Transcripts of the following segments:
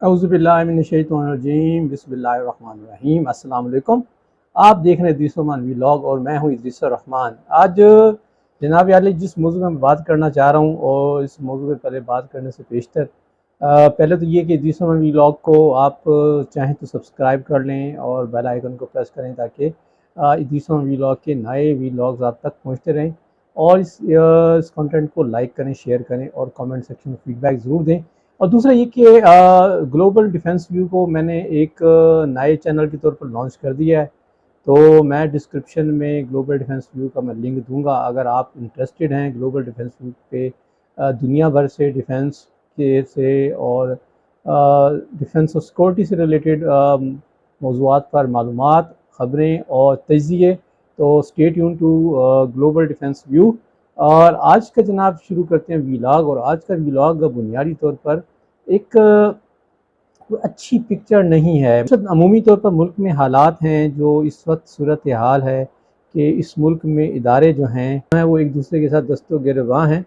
अऊज़ुबिल्लाहिमिनश्शैतानिर्रजीम बिस्मिल्लाहिर्रहमानिर्रहीम। अस्सलाम वालेकुम। आप देख रहे हैं इदरीस रहमान व्लॉग और मैं हूं इदरीस रहमान। आज जनाब यार जिस मौजू में मैं बात करना चाह रहा हूं और इस मौजू में पहले बात करने से पेशतर पहले तो ये कि इदरीस रहमान व्लॉग को आप चाहें तो सब्सक्राइब कर लें और बेल आइकन को प्रेस करें ताकि इदरीस रहमान व्लॉग के नए व्लॉग्स आप तक पहुँचते रहें। और इस कंटेंट को लाइक करें, शेयर करें और कमेंट सेक्शन में फीडबैक ज़रूर दें। और दूसरा ये कि ग्लोबल डिफेंस व्यू को मैंने एक नए चैनल के तौर पर लॉन्च कर दिया है, तो मैं डिस्क्रिप्शन में ग्लोबल डिफेंस व्यू का मैं लिंक दूंगा। अगर आप इंटरेस्टेड हैं ग्लोबल डिफेंस व्यू पे दुनिया भर से डिफेंस के से और डिफेंस और सिक्योरिटी से रिलेटेड मौज़ूआत पर मालूमात, ख़बरें और तज्ज़िये, तो stay tune to Global Defence View. और आज का जनाब शुरू करते हैं व्लॉग। और आज का व्लॉग बुनियादी तौर पर एक कोई अच्छी पिक्चर नहीं है। अमूमी तौर पर मुल्क में हालात हैं जो इस वक्त सूरत हाल है कि इस मुल्क में इदारे जो हैं वो एक दूसरे के साथ दस्तो गिरबां हैं।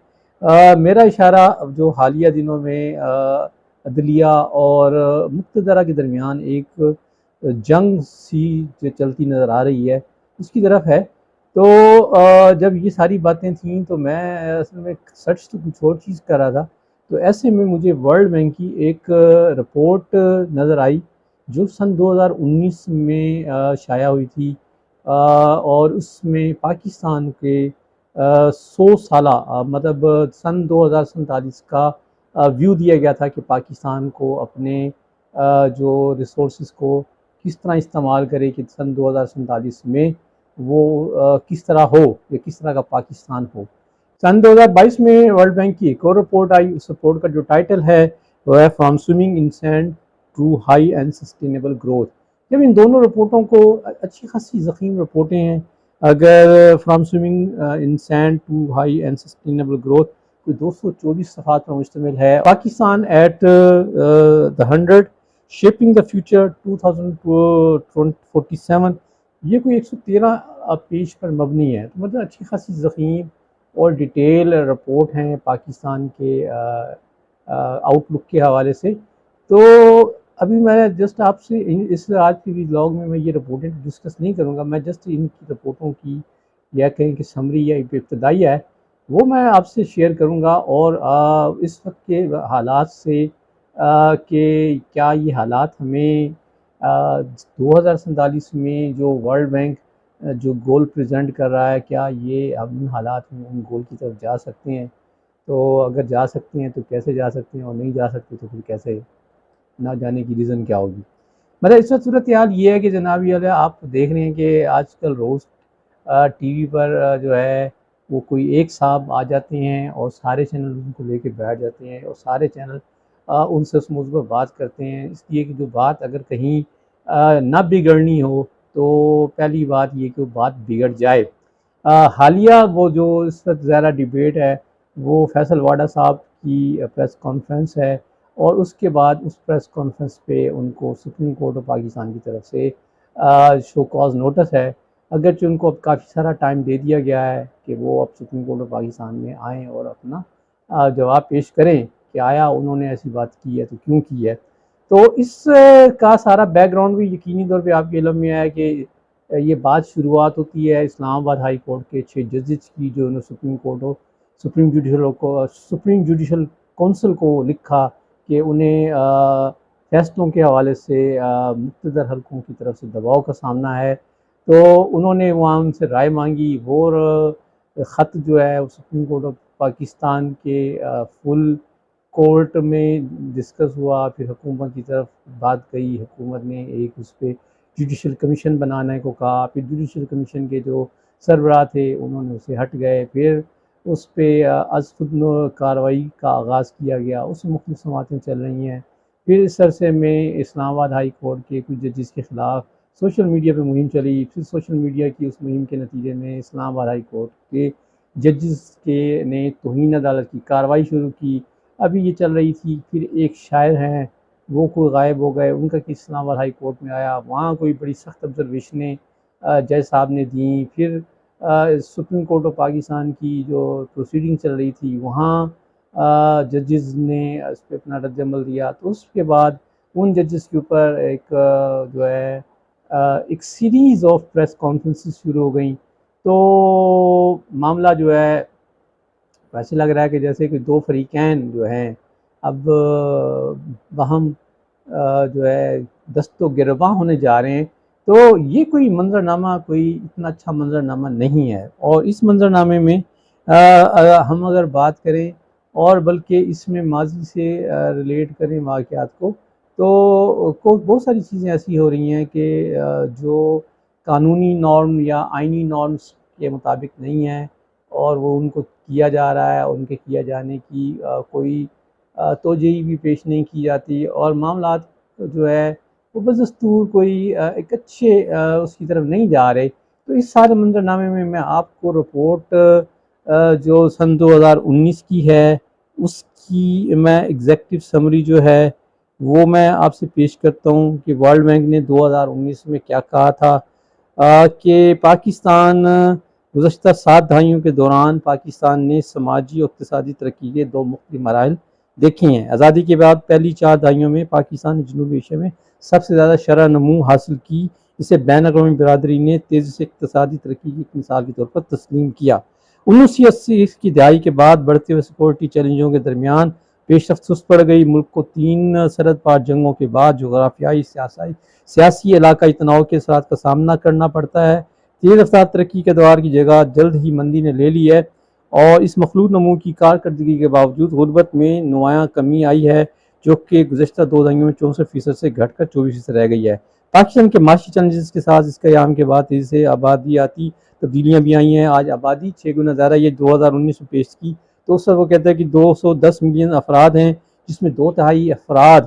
मेरा इशारा जो हालिया दिनों में अदलिया और मुक़्तदरा के दरमियान एक जंग सी जो चलती नज़र आ रही है उसकी तरफ है। तो जब ये सारी बातें थीं तो मैं असल में सर्च तो कुछ और चीज़ कर रहा था, तो ऐसे में मुझे वर्ल्ड बैंक की एक रिपोर्ट नज़र आई जो सन 2019 में शाया हुई थी। और उसमें पाकिस्तान के 100 साला मतलब सन 2047 का व्यू दिया गया था कि पाकिस्तान को अपने जो रिसोर्सेज को किस तरह इस्तेमाल करे कि सन 2047 में वो किस तरह हो या किस तरह का पाकिस्तान हो। सन 2022 में वर्ल्ड बैंक की एक और रिपोर्ट आई। उस रिपोर्ट का जो टाइटल है वो है from swimming in sand to high and sustainable growth. जब इन दोनों रिपोर्टों को अच्छी खासी ज़ख़ीम रिपोर्टें हैं। अगर from swimming in sand to high and sustainable growth कोई 224 सफ़ात पर मुश्तमिल है। Pakistan at the 100 shaping the future 2047, ये कोई 113 पेज पर मबनी है। तो मतलब अच्छी खासी ज़ख़ीम और डिटेल रिपोर्ट हैं पाकिस्तान के आउटलुक के हवाले से। तो अभी मैं जस्ट आपसे इस आज की व्लॉग में मैं ये रिपोर्टें डिस्कस नहीं करूँगा। मैं जस्ट इनकी रिपोर्टों की या कहें कि समरी या इब्तदाइया है वो मैं आपसे शेयर करूँगा। और इस वक्त के हालात से कि क्या ये हालात हमें 2047 में जो वर्ल्ड बैंक जो गोल प्रेजेंट कर रहा है, क्या ये हम इन हालात में उन गोल की तरफ जा सकते हैं? तो अगर जा सकते हैं तो कैसे जा सकते हैं, और नहीं जा सकते तो फिर कैसे ना जाने की रीज़न क्या होगी? मतलब इस वक्त सूरत हाल ये है कि जनाब ये आप देख रहे हैं कि आजकल रोज़ टीवी पर जो है वो कोई एक साहब आ जाते हैं और सारे चैनल उनको लेके बैठ जाते हैं और सारे चैनल उनसे उस मौजू पर बात करते हैं, इसलिए कि जो बात अगर कहीं ना बिगड़नी हो तो पहली बात ये कि वो बात बिगड़ जाए। हालिया वो जो इस वक्त ज़्यादा डिबेट है वो फैसल वाडा साहब की प्रेस कॉन्फ्रेंस है। और उसके बाद उस प्रेस कॉन्फ्रेंस पे उनको सुप्रीम कोर्ट ऑफ पाकिस्तान की तरफ से शो कॉज नोटिस है। अगरचे उनको अब काफ़ी सारा टाइम दे दिया गया है कि वो अब सुप्रीम कोर्ट ऑफ पाकिस्तान में आएँ और अपना जवाब पेश करें कि आया उन्होंने ऐसी बात की है तो क्यों की है। तो इस का सारा बैकग्राउंड भी यकीनी तौर पे आपके इल्म में है कि ये बात शुरुआत होती है इस्लामाबाद हाई कोर्ट के 6 जजेस की, जो उन्होंने सुप्रीम जुडिशल कौंसिल को लिखा कि उन्हें फैसलों के हवाले से मुक़्तदर हलकों की तरफ से दबाव का सामना है। तो उन्होंने वहाँ उनसे राय मांगी। वो ख़त जो है सुप्रीम कोर्ट ऑफ पाकिस्तान के फुल कोर्ट में डिस्कस हुआ। फिर हुकूमत की तरफ बात गई, हुकूमत ने एक उस पर जुडिशल कमीशन बनाने को कहा। फिर जुडिशल कमीशन के जो सरबराह थे उन्होंने उसे हट गए। फिर उस पर अज़ खुद कार्रवाई का आगाज़ किया गया, उसमें मुख्तलिफ समातें चल रही हैं। फिर इस अरसे में इस्लामाबाद हाई कोर्ट के कुछ जजेस के ख़िलाफ़ सोशल मीडिया पर मुहिम चली। फिर सोशल मीडिया की उस मुहिम के नतीजे में इस्लामाबाद हाई कोर्ट के जजेस के ने तौहीन अदालत की कार्रवाई शुरू की। अभी ये चल रही थी। फिर एक शायर हैं वो कोई गायब हो गए, उनका केस इस्लामाबाद हाई कोर्ट में आया, वहाँ कोई बड़ी सख्त ऑब्जर्वेशनें जज साहब ने दी। फिर सुप्रीम कोर्ट ऑफ पाकिस्तान की जो प्रोसीडिंग चल रही थी वहाँ जजेस ने इस पर अपना रद्द अमल दिया। तो उसके बाद ان ججز کے اوپر ایک جو ہے ایک سیریز آف پریس کانفرنسز شروع ہو گئیں. تو معاملہ جو ہے ویسے لگ رہا ہے کہ جیسے کہ دو فریقین جو ہیں اب باہم جو ہے دست و گرباں ہونے جا رہے ہیں. تو یہ کوئی منظرنامہ کوئی اتنا اچھا منظرنامہ نہیں ہے. اور اس منظرنامے میں ہم اگر بات کریں اور بلکہ اس میں ماضی سے ریلیٹ کریں واقعات کو، تو بہت ساری چیزیں ایسی ہو رہی ہیں کہ جو قانونی نارم یا آئینی نارمز کے مطابق نہیں ہیں، اور وہ ان کو کیا جا رہا ہے. ان کے کیا جانے کی کوئی توجہ بھی پیش نہیں کی جاتی، اور معاملات جو ہے وہ بدستور کوئی ایک اچھے اس کی طرف نہیں جا رہے. تو اس سارے منظرنامے میں میں آپ کو رپورٹ جو سن 2019 کی ہے اس کی میں ایگزیکٹو سمری جو ہے وہ میں آپ سے پیش کرتا ہوں کہ ورلڈ بینک نے 2019 میں کیا کہا تھا کہ پاکستان گزشتہ 7 دہائیوں کے دوران پاکستان نے سماجی اور اقتصادی ترقی کے 2 مختلف مراحل دیکھے ہیں. آزادی کے بعد پہلی 4 دہائیوں میں پاکستان نے جنوبی ایشیا میں سب سے زیادہ شرح نمو حاصل کی. اسے بین الاقوامی برادری نے تیزی سے اقتصادی ترقی کی ایک مثال کے طور پر تسلیم کیا. 1980 کی دہائی کے بعد بڑھتے ہوئے سیکورٹی چیلنجوں کے درمیان پیش رفت سست پڑ گئی. ملک کو 3 سرحد پار جنگوں کے بعد جغرافیائی سیاسی علاقائی تناؤ کے اثرات کا سامنا کرنا پڑتا ہے. تیز رفتار ترقی کے دور کی جگہ جلد ہی مندی نے لے لی ہے، اور اس مخلوط نمو کی کارکردگی کے باوجود غربت میں نمایاں کمی آئی ہے، جو کہ گزشتہ 2 دہائیوں میں 64% سے گھٹ کر 24% رہ گئی ہے. پاکستان کے معاشی چیلنجز کے ساتھ اس قیام کے بعد تیزی سے آبادیاتی تبدیلیاں بھی آئی ہیں. آج آبادی 6 گنا زیادہ یہ 2019 میں پیش کی تو اس وقت وہ کہتا ہے کہ 210 ملین افراد ہیں، جس میں 2/3 افراد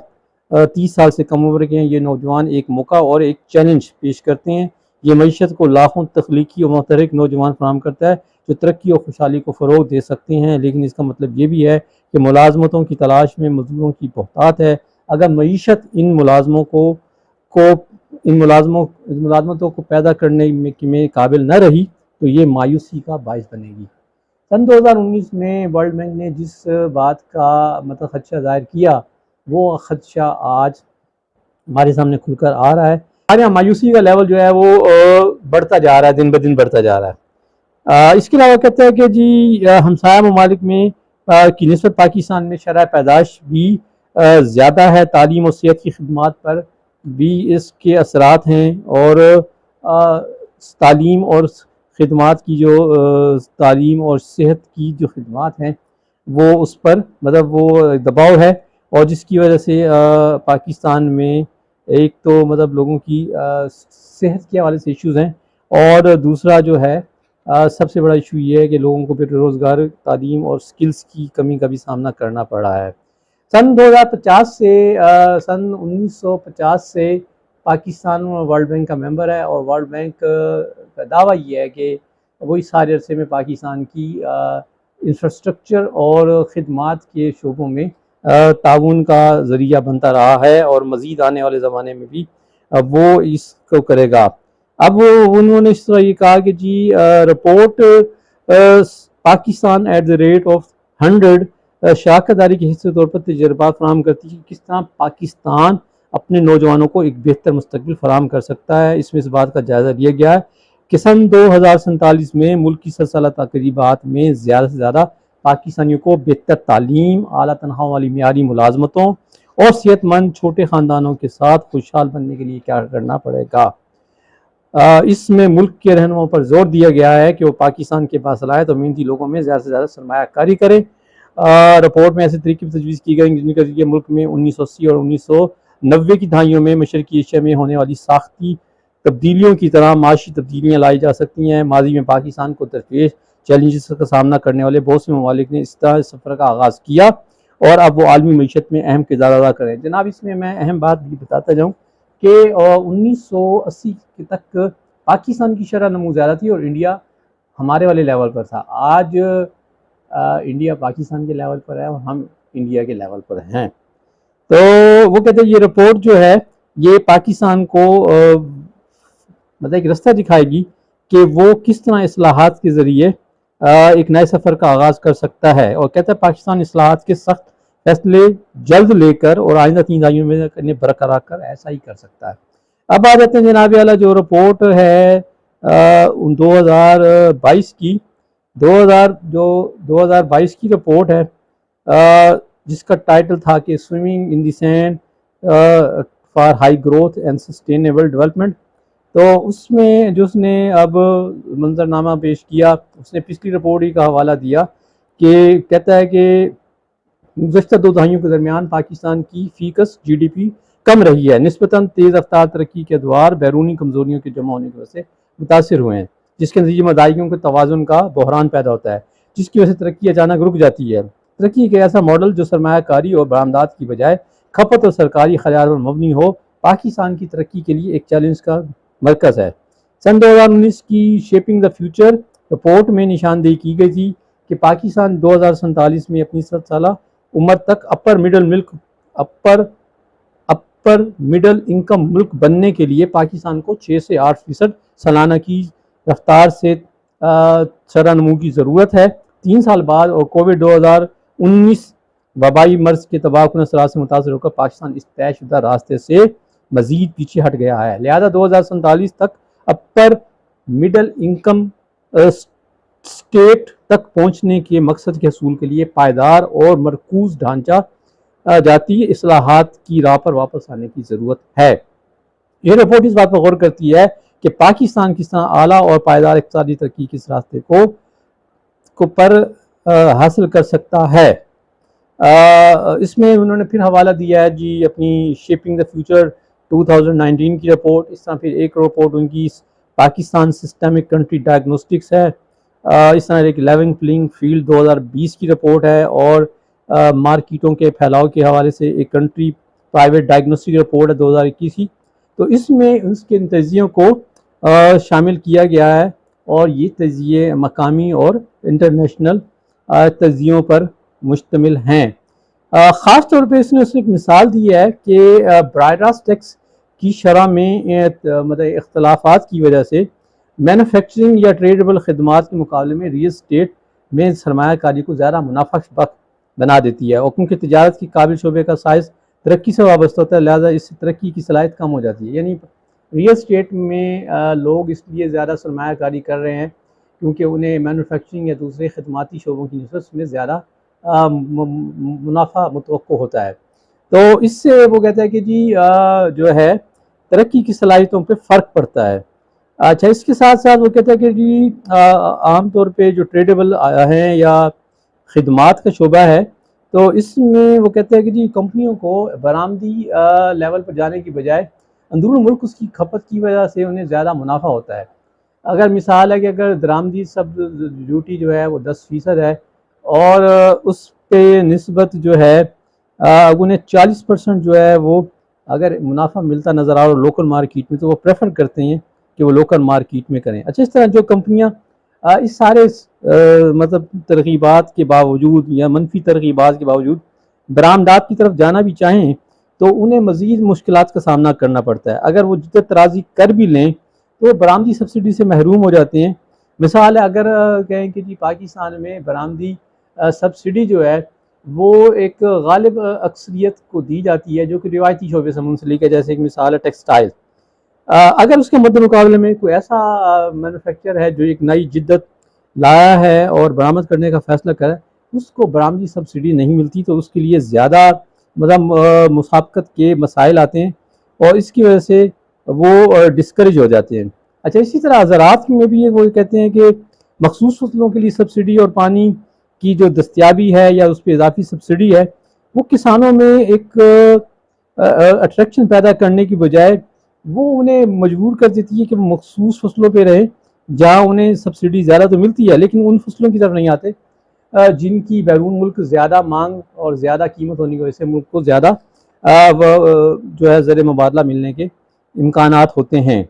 30 سال سے کم عمر کے ہیں. یہ نوجوان ایک موقع اور ایک چیلنج پیش کرتے ہیں. یہ معیشت کو لاکھوں تخلیقی اور متحرک نوجوان فراہم کرتا ہے جو ترقی اور خوشحالی کو فروغ دے سکتے ہیں، لیکن اس کا مطلب یہ بھی ہے کہ ملازمتوں کی تلاش میں مزدوروں کی بہتات ہے. اگر معیشت ان ملازمتوں کو پیدا کرنے میں قابل نہ رہی تو یہ مایوسی کا باعث بنے گی. سن 2019 میں ورلڈ بینک نے جس بات کا خدشہ ظاہر کیا وہ خدشہ آج ہمارے سامنے کھل کر آ رہا ہے. ہمارے یہاں مایوسی کا لیول جو ہے وہ بڑھتا جا رہا ہے، دن بدن بڑھتا جا رہا ہے. اس کے علاوہ کہتا ہے کہ جی ہمسایہ ممالک میں کی نسبت پاکستان میں شرح پیدائش بھی زیادہ ہے. تعلیم اور صحت کی خدمات پر بھی اس کے اثرات ہیں، اور تعلیم اور خدمات کی جو تعلیم اور صحت کی جو خدمات ہیں وہ اس پر وہ دباؤ ہے، اور جس کی وجہ سے پاکستان میں ایک تو لوگوں کی صحت کے حوالے سے ایشوز ہیں، اور دوسرا جو ہے سب سے بڑا ایشو یہ ہے کہ لوگوں کو بے روزگار، تعلیم اور سکلز کی کمی کا بھی سامنا کرنا پڑ رہا ہے. سن 1950 سے پاکستان ورلڈ بینک کا ممبر ہے، اور ورلڈ بینک کا دعویٰ یہ ہے کہ وہ اس سارے عرصے میں پاکستان کی انفراسٹرکچر اور خدمات کے شعبوں میں تعاون کا ذریعہ بنتا رہا ہے، اور مزید آنے والے زمانے میں بھی وہ اس کو کرے گا. اب انہوں نے اس طرح یہ کہا کہ جی report Pakistan at the rate of 100 شراکت داری کے حصے طور پر تجربات فراہم کرتی ہے کہ کس طرح پاکستان اپنے نوجوانوں کو ایک بہتر مستقبل فراہم کر سکتا ہے. اس میں اس بات کا جائزہ لیا گیا ہے کہ سن 2047 میں ملک کی سلسلہ تقریبات میں زیادہ سے زیادہ پاکستانیوں کو بہتر تعلیم، اعلیٰ تنخواہ والی معیاری ملازمتوں اور صحت مند چھوٹے خاندانوں کے ساتھ خوشحال بننے کے لیے کیا کرنا پڑے گا. اس میں ملک کے رہنماؤں پر زور دیا گیا ہے کہ وہ پاکستان کے باصلاحیت اور محنتی لوگوں میں زیادہ سے زیادہ سرمایہ کاری کرے. رپورٹ میں ایسے طریقے بھی تجویز کی گئی جن کے ذریعے ملک میں 1980 اور 1990 کی دہائیوں میں مشرقی ایشیا میں ہونے والی ساختی تبدیلیوں کی طرح معاشی تبدیلیاں لائی جا سکتی ہیں. ماضی میں پاکستان کو درپیش چیلنجز کا سامنا کرنے والے بہت سے ممالک نے اس طرح سفر کا آغاز کیا، اور اب وہ عالمی معیشت میں اہم کردار ادا کریں. جناب اس میں اہم بات بھی بتاتا جاؤں کہ 1980 تک پاکستان کی شرح نمو زیادہ تھی اور انڈیا ہمارے والے لیول پر تھا. آج انڈیا پاکستان کے لیول پر ہے اور ہم انڈیا کے لیول پر ہیں. تو وہ کہتے ہیں یہ رپورٹ جو ہے یہ پاکستان کو ایک رستہ دکھائے گی کہ وہ کس طرح اصلاحات کے ذریعے ایک نئے سفر کا آغاز کر سکتا ہے. اور کہتا ہے پاکستان اصلاحات کے سخت फैसले जल्द लेकर और आइंदा 3 दहाइयों में इन्हें बरकरार कर ऐसा ही कर सकता है। अब आ जाते हैं जनाब आला जो रिपोर्ट है 2022 की 2022 की रिपोर्ट है जिसका टाइटल था कि swimming in the sand for high growth and sustainable development. तो उसमें जो उसने अब मंजरनामा पेश किया, उसने पिछली रिपोर्ट ही का हवाला दिया कि कहता है कि गुज़श्ता 2 दहाइयों के दरमियान पाकिस्तान की फीकस GDP कम रही है, निस्बतन तेज़ रफ्तार तरक्की के अदवार बैरूनी कमज़ोरियों के जमा होने की वजह से मुतासर हुए हैं, जिसके नतीजे में अदायगियों के तवाज़ुन का बहरान पैदा होता है, जिसकी वजह से तरक्की अचानक रुक जाती है। तरक्की एक ऐसा मॉडल जो सरमायाकारी और बरामदात की बजाय खपत और सरकारी ख़याल पर मबनी हो, पाकिस्तान की तरक्की के लिए एक चैलेंज का मरकज़ है। सन 2019 की शेपिंग द फ्यूचर रिपोर्ट में निशानदेही की गई थी कि पाकिस्तान 2047 में अपनी 7 साल उम्र तक अपर मिडल इनकम मुल्क बनने के लिए पाकिस्तान को 6 से 8% सालाना की रफ्तार से शरह-नमू की ज़रूरत है। 3 साल बाद और कोविड 2019 वबाई मर्ज के तबाहकुन असरात से मुतासर होकर पाकिस्तान इस तयशुदा रास्ते से मजीद पीछे हट गया है। लिहाजा 2047 तक अपर मिडल इनकम स्टेट तक पहुंचने के मकसद के हसूल के लिए पायदार और मरकूज ढांचा जाती इस्लाहात की राह पर वापस आने की ज़रूरत है। यह रिपोर्ट इस बात पर गौर करती है कि पाकिस्तान किस तरह आला और पायदार इक़्तिसादी तरक्की के इस रास्ते को पर हासिल कर सकता है। इसमें उन्होंने फिर हवाला दिया है जी अपनी शेपिंग द फ्यूचर 2019 की रिपोर्ट। इस तरह फिर एक रिपोर्ट उनकी पाकिस्तान सिस्टमिक कंट्री डायग्नोस्टिक्स है। इस तरह एक लेवलिंग प्लेइंग फील्ड 2020 की रिपोर्ट है और मार्केटों के फैलाव के हवाले से एक कंट्री प्राइवेट डायग्नोस्टिक रिपोर्ट है 2021 की। तो इसमें उसके तजियों को शामिल किया गया है और ये तजिए मकामी और इंटरनेशनल तजियों पर मुश्तमिल हैं। ख़ास तौर पर इसने उसने एक मिसाल दी है कि ब्रायरास टैक्स की शरह में मतलब इख्तलाफात की वजह से मैन्युफैक्चरिंग या ट्रेडेबल खदमात के मुकाबले में रियल स्टेट में सरमायाकारी को ज़्यादा मुनाफाबख्श बना देती है और क्योंकि तिजारत की काबिल शोबे का साइज़ तरक्की से वाबस्ता होता है, लिहाजा इससे तरक्की की सलाहियत कम हो जाती है। यानी रियल स्टेट में लोग इसलिए ज़्यादा सरमायाकारी कर रहे हैं क्योंकि उन्हें मैन्युफैक्चरिंग या दूसरे खदमाती शोबों की निस्बत में ज़्यादा मुनाफा मुतवक्को होता है। तो इससे वो कहता है कि जी जो है तरक्की की सलाहियतों पर फ़र्क पड़ता है। अच्छा, इसके साथ साथ वो कहता है कि जी आम तौर पे जो ट्रेडेबल हैं या खिदमात का शोबा है, तो इसमें वो कहते हैं कि जी कंपनियों को बरामदी लेवल पर जाने की बजाय अंदरून मुल्क उसकी खपत की वजह से उन्हें ज़्यादा मुनाफा होता है। अगर मिसाल है कि अगर दरामदी सब ड्यूटी जो है वो 10% है और उस पे निस्बत जो है उन्हें 40% जो है वो अगर मुनाफा मिलता नज़र आ रहा हो लोकल मार्केट में, तो वो प्रेफर करते हैं कि वो लोकल मार्केट में करें। अच्छा, इस तरह जो कंपनियां इस सारे मतलब तरगीबात के बावजूद या मनफी तरगीबात के बावजूद बरामदात की तरफ जाना भी चाहें तो उन्हें मज़ीद मुश्किलात का सामना करना पड़ता है। अगर वो जिद्दत तराजी कर भी लें तो वो बरामदी सब्सिडी से महरूम हो जाते हैं। मिसाल है, अगर कहें कि जी पाकिस्तान में बरामदी सब्सिडी जो है वो एक गालिब अक्सरियत को दी जाती है जो कि रिवायती शोबे से मुंसलिक है, जैसे एक मिसाल है टेक्सटाइल। अगर उसके मद्दे मुकाबले में कोई ऐसा मैन्युफैक्चर है जो एक नई जिद्दत लाया है और बरामद करने का फैसला करे, उसको बरामदी सब्सिडी नहीं मिलती तो उसके लिए ज़्यादा मतलब मुसाबकत के मसाइल आते हैं और इसकी वजह से वो डिस्करेज हो जाते हैं। अच्छा, इसी तरह ज़राअत में भी वो कहते हैं कि मखसूस फसलों के लिए सब्सिडी और पानी की जो दस्तियाबी है या उस पर इजाफी सब्सिडी है वो किसानों में एक अट्रैक्शन पैदा करने की बजाय वो उन्हें मजबूर कर देती है कि वो मखसूस फसलों पे रहे जहाँ उन्हें सब्सिडी ज़्यादा तो मिलती है लेकिन उन फसलों की तरफ नहीं आते जिनकी बैरून मुल्क ज़्यादा मांग और ज़्यादा कीमत होने की वजह से मुल्क को ज़्यादा जो है ज़र मुबादला मिलने के इम्कानात होते हैं।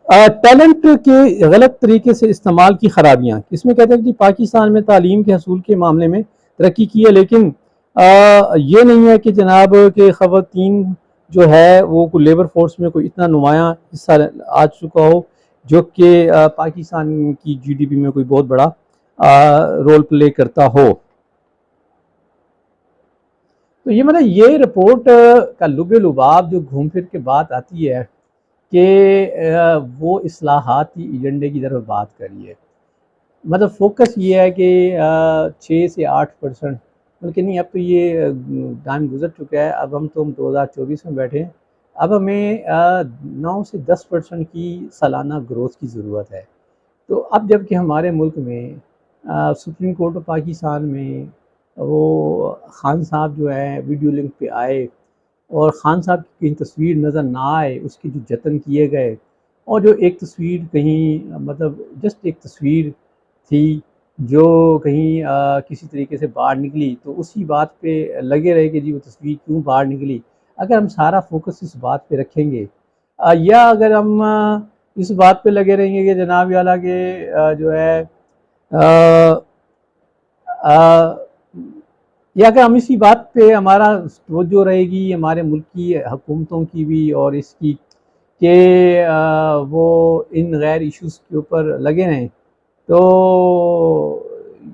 टैलेंट के गलत तरीके से इस्तेमाल की खराबियाँ, इसमें कहते हैं कि पाकिस्तान में तालीम के हसूल के मामले में तरक्की की है लेकिन ये नहीं है कि जनाब के ख़वातीन जो है वो लेबर फोर्स में कोई इतना नुमायाँ हिस्सा आ चुका हो जो कि पाकिस्तान की GDP में कोई बहुत बड़ा रोल प्ले करता हो। تو یہ مطلب یہ رپورٹ کا لب لباب جو گھوم پھر کے بات آتی ہے کہ وہ اصلاحاتی ایجنڈے کی طرف بات کری ہے. مطلب فوکس یہ ہے کہ 6 سے 8%، بلکہ نہیں، اب تو یہ ٹائم گزر چکا ہے، اب ہم تو 2024 میں بیٹھے ہیں. اب ہمیں 9 سے 10% کی سالانہ گروتھ کی ضرورت ہے. تو اب جب کہ ہمارے ملک میں سپریم کورٹ آف پاکستان میں وہ خان صاحب جو ہے ویڈیو لنک پہ آئے اور خان صاحب کی کہیں تصویر نظر نہ آئے، اس کے جو جتن کیے گئے، اور جو ایک تصویر کہیں مطلب جسٹ ایک تصویر تھی جو کہیں کسی طریقے سے باہر نکلی، تو اسی بات پہ لگے رہے کہ جی وہ تصویر کیوں باہر نکلی. اگر ہم سارا فوکس اس بات پہ رکھیں گے، یا اگر ہم اس بات پہ لگے رہیں گے کہ جناب والا کہ جو ہے یا اگر ہم اسی بات پہ ہمارا توجہ رہے گی ہمارے ملک کی حکومتوں کی بھی اور اس کی کہ وہ ان غیر ایشوز کے اوپر لگے رہیں، تو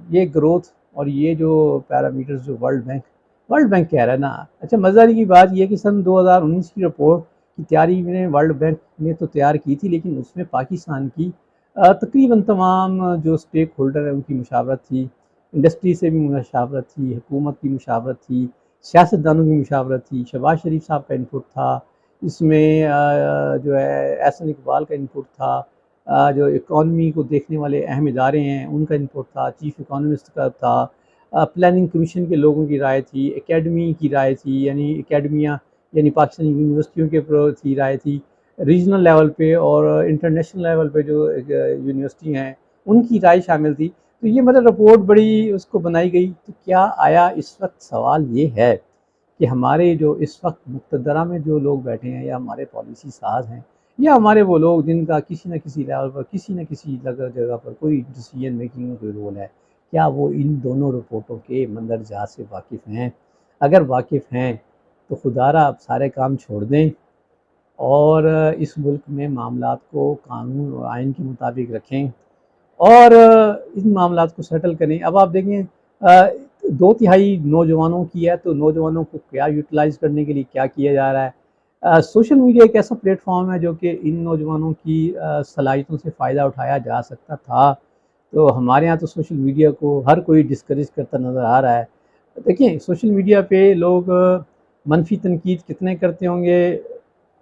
یہ گروتھ اور یہ جو پیرامیٹرز جو ورلڈ بینک کہہ رہا ہے نا. اچھا مزہ کی بات یہ کہ سن 2019 کی رپورٹ کی تیاری میں ورلڈ بینک نے تو تیار کی تھی، لیکن اس میں پاکستان کی تقریباً تمام جو سٹیک ہولڈر ہیں ان کی مشاورت تھی، انڈسٹری سے بھی مشاورت تھی، حکومت کی مشاورت تھی، سیاستدانوں کی مشاورت تھی، شہباز شریف صاحب کا انپٹ تھا، اس میں جو ہے احسن اقبال کا انپٹ تھا، جو اکانومی کو دیکھنے والے اہم ادارے ہیں ان کا انپٹ تھا، چیف اکانومسٹ کا تھا، پلاننگ کمیشن کے لوگوں کی رائے تھی، اکیڈمی کی رائے تھی، یعنی اکیڈمیا یعنی پاکستانی یونیورسٹیوں کے تھی رائے تھی، ریجنل لیول پہ اور انٹرنیشنل لیول پہ جو یونیورسٹی ہیں ان کی رائے شامل تھی. تو یہ مطلب رپورٹ بڑی اس کو بنائی گئی. تو کیا آیا اس وقت سوال یہ ہے کہ ہمارے جو اس وقت مقتدرہ میں جو لوگ بیٹھے ہیں یا ہمارے پالیسی ساز ہیں یا ہمارے وہ لوگ جن کا کسی نہ کسی لیول پر کسی نہ کسی جگہ پر کوئی ڈیسیجن میکنگ میں کوئی رول ہے، کیا وہ ان دونوں رپورٹوں کے مندرجات سے واقف ہیں؟ اگر واقف ہیں تو خدا را آپ سارے کام چھوڑ دیں اور اس ملک میں معاملات کو قانون اور آئین کے مطابق رکھیں اور ان معاملات کو سیٹل کریں. اب آپ دیکھیں 2/3 نوجوانوں کی ہے، تو نوجوانوں کو کیا یوٹیلائز کرنے کے لیے کیا کیا جا رہا ہے؟ سوشل میڈیا ایک ایسا پلیٹ فارم ہے جو کہ ان نوجوانوں کی صلاحیتوں سے فائدہ اٹھایا جا سکتا تھا. تو ہمارے ہاں تو سوشل میڈیا کو ہر کوئی ڈسکریج کرتا نظر آ رہا ہے. دیکھیں سوشل میڈیا پہ لوگ منفی تنقید کتنے کرتے ہوں گے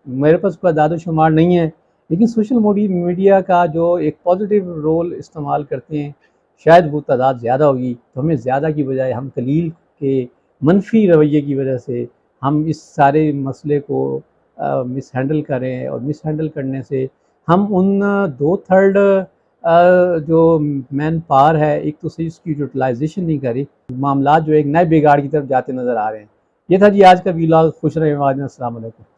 میرے پاس کوئی اعداد و شمار نہیں ہے، لیکن سوشل میڈیا کا جو ایک پازیٹیو رول استعمال کرتے ہیں شاید وہ تعداد زیادہ ہوگی. تو ہمیں زیادہ کی بجائے ہم قلیل کے منفی رویے کی وجہ سے ہم اس سارے مسئلے کو مس ہینڈل کریں، اور مس ہینڈل کرنے سے ہم ان 2/3 جو مین پاور ہے ایک تو صحیح اس کی یوٹیلائزیشن نہیں کری، معاملات جو ایک نئے بگاڑ کی طرف جاتے نظر آ رہے ہیں. یہ تھا جی آج کا ویلاگ. خوش رہیں. السلام علیکم.